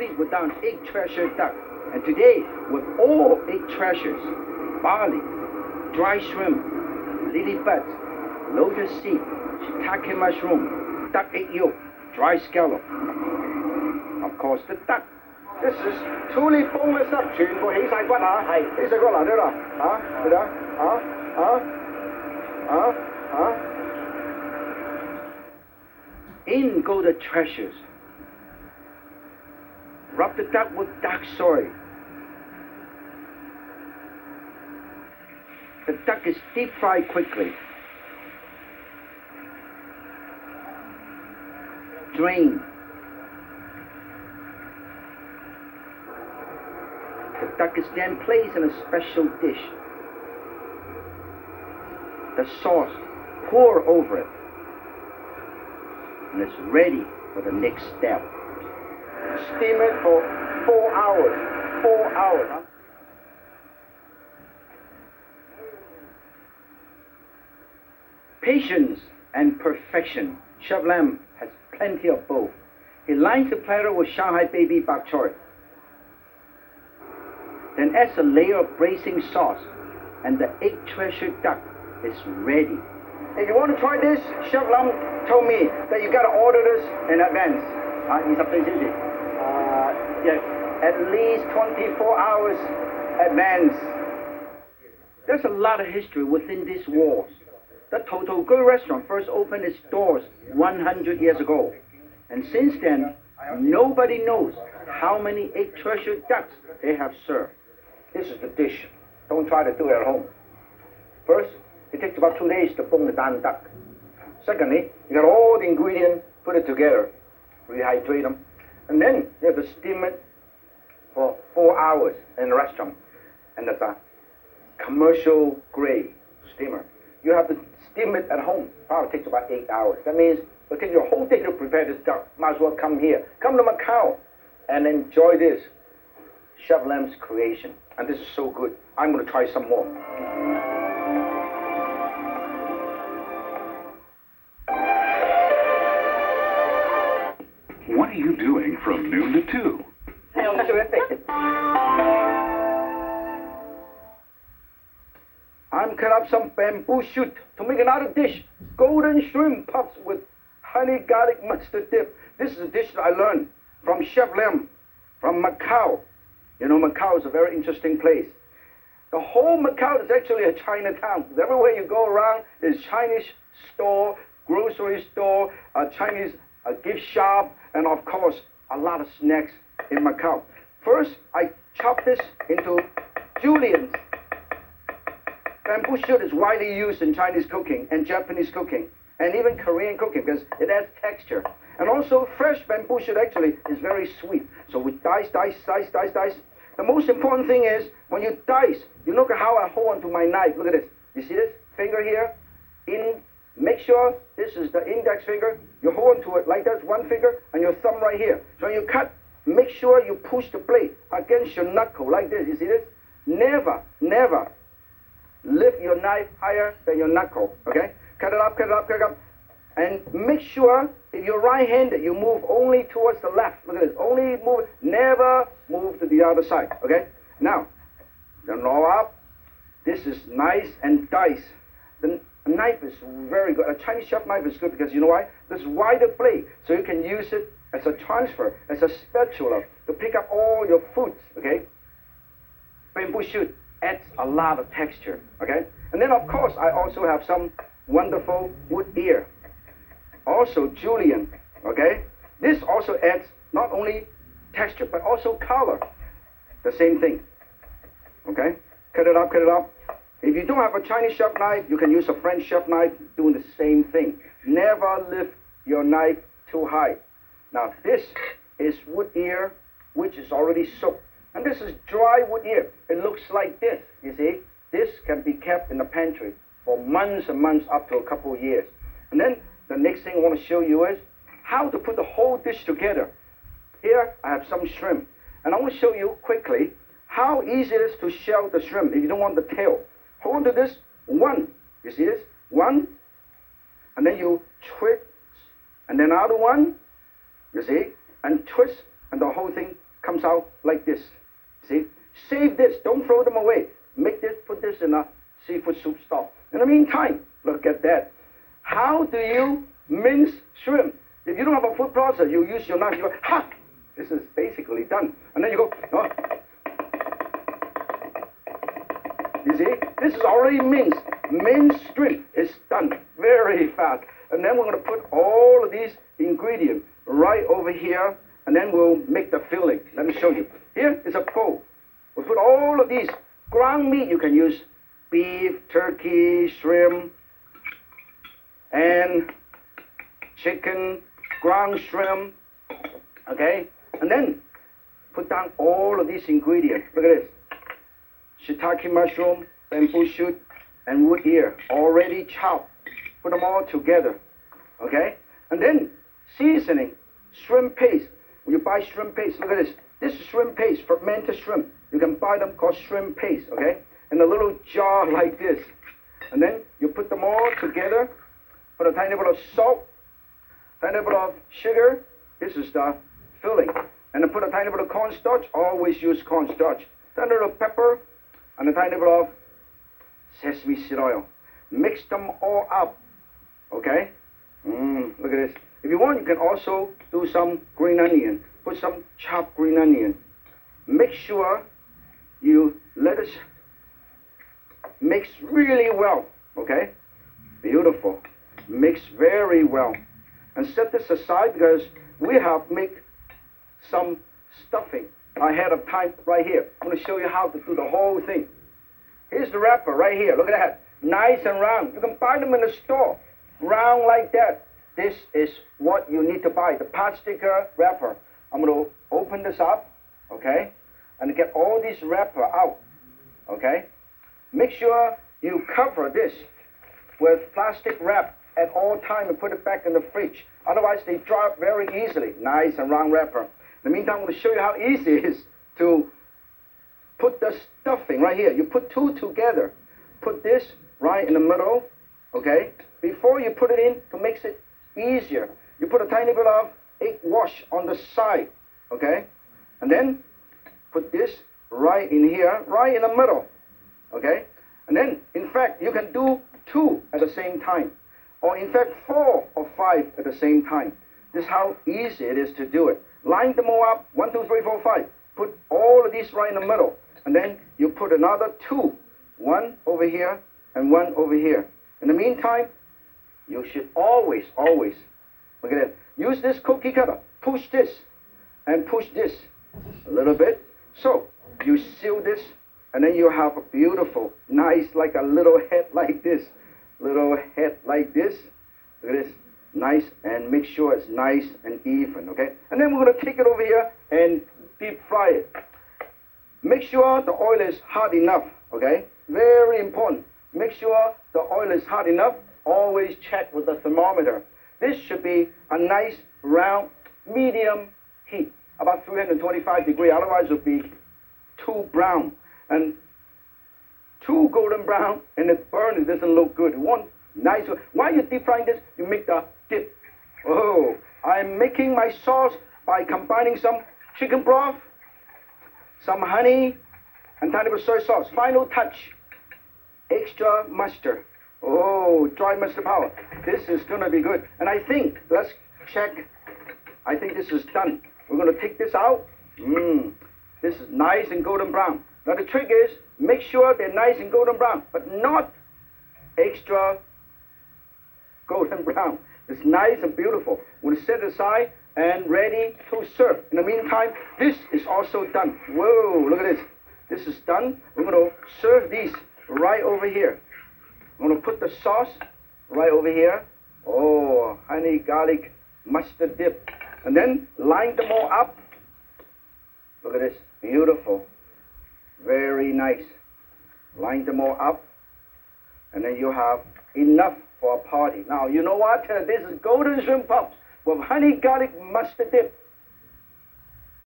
complete without an egg treasure duck. And today, with all egg treasures, barley, dry shrimp, lily buds, lotus seed, shiitake mushroom, duck egg yolk, dry scallop. Of course, the duck. This is truly boneless up， 全部起晒骨啊！係起晒骨嗱，睇啦，你睇In go the treasures. Rub the duck with duck soy. The duck is deep fried quickly. Drain. The duck is then placed in a special dish. The sauce pour over it. And it's ready for the next step. Steam it for 4 hours. 4 hours. Huh? Patience and perfection. Chef Lam has plenty of both. He lines the platter with Shanghai baby bok choy. Then adds a layer of braising sauce, and the egg treasure duck is ready. If you want to try this, Chef Lam told me that you got to order this in advance. Yes. At least 24 hours advance. There's a lot of history within these walls. The Totogo restaurant first opened its doors 100 years ago. And since then, nobody knows how many egg treasure ducks they have served. This is the dish. Don't try to do it at home. First, it takes about 2 days to bone the damn duck. Secondly, you got all the ingredients, put it together, rehydrate them, and then you have to steam it for 4 hours in the restaurant. And that's a commercial grade steamer. You have to steam it at home. Probably takes about 8 hours. That means it'll take you a whole day to prepare this duck. Might as well come here. Come to Macau and enjoy this Chef Lam's creation. And this is so good. I'm going to try some more. What are you doing from noon to 2? Sounds terrific. I'm cut up some bamboo shoot to make another dish. Golden shrimp puffs with honey garlic mustard dip. This is a dish that I learned from Chef Lam from Macau. You know, Macau is a very interesting place. The whole Macau is actually a Chinatown. Everywhere you go around, there's Chinese store, grocery store, a Chinese gift shop, and of course, a lot of snacks in Macau. First, I chop this into juliennes. Bamboo shoot is widely used in Chinese cooking and Japanese cooking, and even Korean cooking because it adds texture. And also, fresh bamboo shoot actually is very sweet. So we dice. The most important thing is, when you dice, you look at how I hold onto my knife. Look at this. You see this finger here? Make sure this is the index finger. You hold onto it like that, one finger, and your thumb right here. So you cut, make sure you push the blade against your knuckle like this. You see this? Never lift your knife higher than your knuckle, okay? Cut it up. And make sure if you're right-handed, you move only towards the left. Look at this. Only move, never move to the other side, okay? Now, the roll up. This is nice and dice. The knife is very good. A Chinese chef knife is good because you know why? This wider blade, so you can use it as a transfer, as a spatula to pick up all your foods, okay? Bamboo shoot adds a lot of texture, okay? And then, of course, I also have some wonderful wood ear. Also julienne, okay? This also adds not only texture, but also color. The same thing, okay? Cut it up. If you don't have a Chinese chef knife, you can use a French chef knife doing the same thing. Never lift your knife too high. Now, this is wood ear, which is already soaked. And this is dry wood ear. It looks like this, you see? This can be kept in the pantry for months and months, up to a couple of years. And then the next thing I want to show you is how to put the whole dish together. Here, I have some shrimp. And I want to show you quickly how easy it is to shell the shrimp if you don't want the tail. Hold on to this, one. You see this? One. And then you twist. And then another one. You see? And twist. And the whole thing comes out like this. See? Save this. Don't throw them away. Make this, put this in a seafood soup stock. In the meantime, look at that. How do you mince shrimp? If you don't have a food processor, you use your knife. You go, ha! This is basically done. And then you go, oh. You see? This is already minced. Minced shrimp is done very fast. And then we're going to put all of these ingredients right over here, and then we'll make the filling. Let me show you. Here is a bowl. We'll put all of these ground meat. You can use beef, turkey, shrimp, and chicken, ground shrimp. Okay? And then put down all of these ingredients. Look at this. Shiitake mushroom, bamboo shoot, and wood ear, already chopped. Put them all together. Okay? And then seasoning, shrimp paste. When you buy shrimp paste, look at this. This is shrimp paste, fermented shrimp. You can buy them called shrimp paste, okay? In a little jar like this. And then you put them all together. Put a tiny bit of salt, tiny bit of sugar. This is the filling. And then put a tiny bit of cornstarch. Always use cornstarch. Tiny bit of pepper and a tiny bit of sesame seed oil. Mix them all up, okay? Look at this. If you want, you can also do some green onion. Put some chopped green onion. Make sure you let it mix really well, okay? Beautiful. Mix very well. And set this aside because we have make some stuffing ahead of time right here. I'm going to show you how to do the whole thing. Here's the wrapper right here. Look at that. Nice and round. You can buy them in the store. Round like that. This is what you need to buy. The pot sticker wrapper. I'm going to open this up, okay? And get all this wrapper out, okay? Make sure you cover this with plastic wrap at all time and put it back in the fridge. Otherwise, they dry up very easily. Nice and round wrapper. In the meantime, I'm going to show you how easy it is to put the stuffing right here. You put two together. Put this right in the middle, okay? Before you put it in, to make it easier, you put a tiny bit of egg wash on the side, okay? And then put this right in here, right in the middle, okay? And then, in fact, you can do 2 at the same time, or in fact 4 or 5 at the same time. This is how easy it is to do it. Line them all up, 1, 2, 3, 4, 5. Put all of these right in the middle, and then you put another 2, 1 over here and 1 over here. In the meantime, you should always, look at that. Use this cookie cutter. Push this and push this a little bit. So you seal this, and then you have a beautiful, nice, like a little head like this. Little head like this. Look at this. Nice, and make sure it's nice and even, okay? And then we're going to take it over here and deep fry it. Make sure the oil is hot enough, okay? Very important. Make sure the oil is hot enough. Always check with the thermometer. This should be a nice, round, medium heat, about 325 degrees. Otherwise, it will be too brown. And too golden brown, and it burns, it doesn't look good. You want nice. While you're deep frying this, you make the dip. Oh, I'm making my sauce by combining some chicken broth, some honey, and tiny bit of soy sauce. Final touch, extra mustard. Oh, dry mustard powder. This is going to be good. And I think, let's check. I think this is done. We're going to take this out. This is nice and golden brown. Now the trick is, make sure they're nice and golden brown, but not extra golden brown. It's nice and beautiful. We'll set it aside and ready to serve. In the meantime, this is also done. Whoa, look at this. This is done. We're going to serve these right over here. I'm going to put the sauce right over here. Oh, honey, garlic, mustard dip. And then line them all up. Look at this. Beautiful. Very nice. Line them all up. And then you have enough for a party. Now, you know what? This is golden shrimp puffs with honey, garlic, mustard dip.